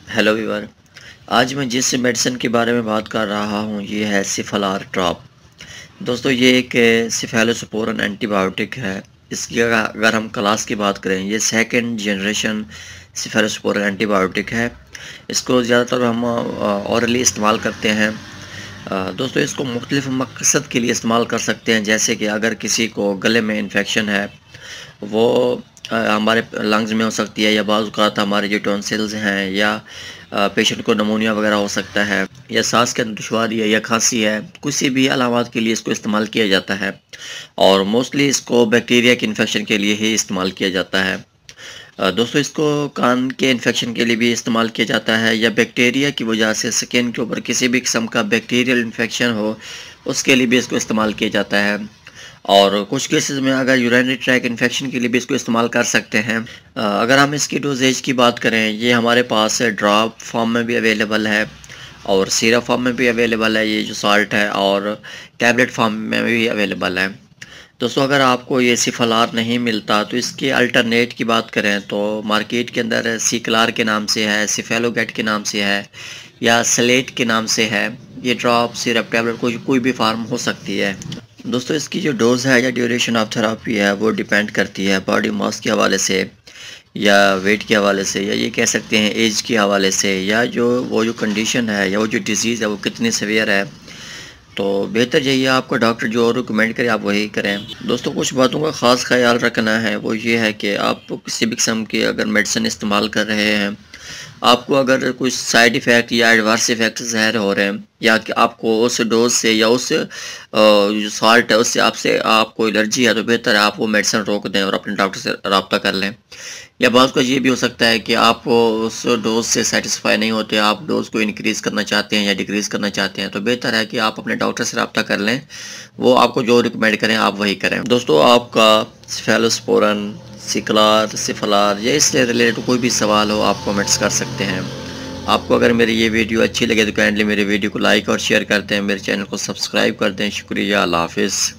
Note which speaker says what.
Speaker 1: Hello viewer. आज मैं जिस मेडिसिन के बारे में बात कर रहा हूँ ये है सिफालार ड्रॉप। दोस्तों ये एक सिफेलोस्पोरिन एंटीबायोटिक है। इसकी अगर हम क्लास की बात करें ये सेकंड जनरेशन सिफेलोस्पोरिन एंटीबायोटिक है। इसको ज़्यादातर हम औरली इस्तेमाल करते हैं। दोस्तों इसको मुख्तलिफ़ मकसद के लिए इस्तेमाल कर सकते हैं, जैसे कि अगर किसी को गले में इन्फेक्शन है वो हमारे लंग्स में हो सकती है, या बाज़ औक़ात हमारे जो टॉन्सिल्स हैं, या पेशेंट को नमूनिया वगैरह हो सकता है, या सांस के अंदर दुश्वारी है या खांसी है, किसी भी अलामात के लिए इसको इस्तेमाल किया जाता है। और मोस्टली इसको बैक्टीरिया के इन्फेक्शन के लिए ही इस्तेमाल किया जाता है। दोस्तों इसको कान के इन्फेक्शन के लिए भी इस्तेमाल किया जाता है, या बैक्टीरिया की वजह से स्किन के ऊपर किसी भी किस्म का बैक्टीरियल इन्फेक्शन हो उसके लिए भी इसको इस्तेमाल किया जाता है। और कुछ केसेस में अगर यूरिनरी ट्रैक इन्फेक्शन के लिए भी इसको इस्तेमाल कर सकते हैं। अगर हम इसकी डोजेज की बात करें, ये हमारे पास ड्रॉप फॉर्म में भी अवेलेबल है और सिरप फॉर्म में भी अवेलेबल है, ये जो साल्ट है, और टैबलेट फॉर्म में भी अवेलेबल है। दोस्तों अगर आपको ये सिफालार नहीं मिलता तो इसके अल्टरनेट की बात करें तो मार्केट के अंदर सिकलार के नाम से है, सिफेलोगेट के नाम से है, या स्लेट के नाम से है। ये ड्रॉप सिरप टैबलेट कोई भी फार्म हो सकती है। दोस्तों इसकी जो डोज़ है या ड्यूरेशन ऑफ थेरापी है वो डिपेंड करती है बॉडी मास के हवाले से, या वेट के हवाले से, या ये कह सकते हैं एज के हवाले से, या जो कंडीशन है या वो जो डिज़ीज़ है वो कितनी सीवियर है। तो बेहतर यही है आपको डॉक्टर जो रिकमेंड करे आप वही करें। दोस्तों कुछ बातों का ख़ास ख्याल रखना है, वो ये है कि आप किसी भी किस्म की अगर मेडिसिन इस्तेमाल कर रहे हैं, आपको अगर कुछ साइड इफ़ेक्ट या एडवर्स इफ़ेक्ट ज़ाहिर हो रहे हैं, या कि आपको उस डोज से या उस जो साल्ट है उससे आपको एलर्जी है, तो बेहतर है आप वो मेडिसिन रोक दें और अपने डॉक्टर से रब्ता कर लें। या बात का ये भी हो सकता है कि आप उस डोज से सेटिस्फाई नहीं होते, आप डोज को इंक्रीज़ करना चाहते हैं या डिक्रीज़ करना चाहते हैं, तो बेहतर है कि आप अपने डॉक्टर से रब्ता कर लें, वो आपको जो रिकमेंड करें आप वही करें। दोस्तों आपका सेफेलोस्पोरिन, सिफालार या इससे रिलेटेड कोई भी सवाल हो आप कमेंट्स कर सकते हैं। आपको अगर मेरी ये वीडियो अच्छी लगे तो काइंडली मेरे वीडियो को लाइक और शेयर करते हैं, मेरे चैनल को सब्सक्राइब करते हैं। शुक्रिया, अल्लाह हाफ़िज़।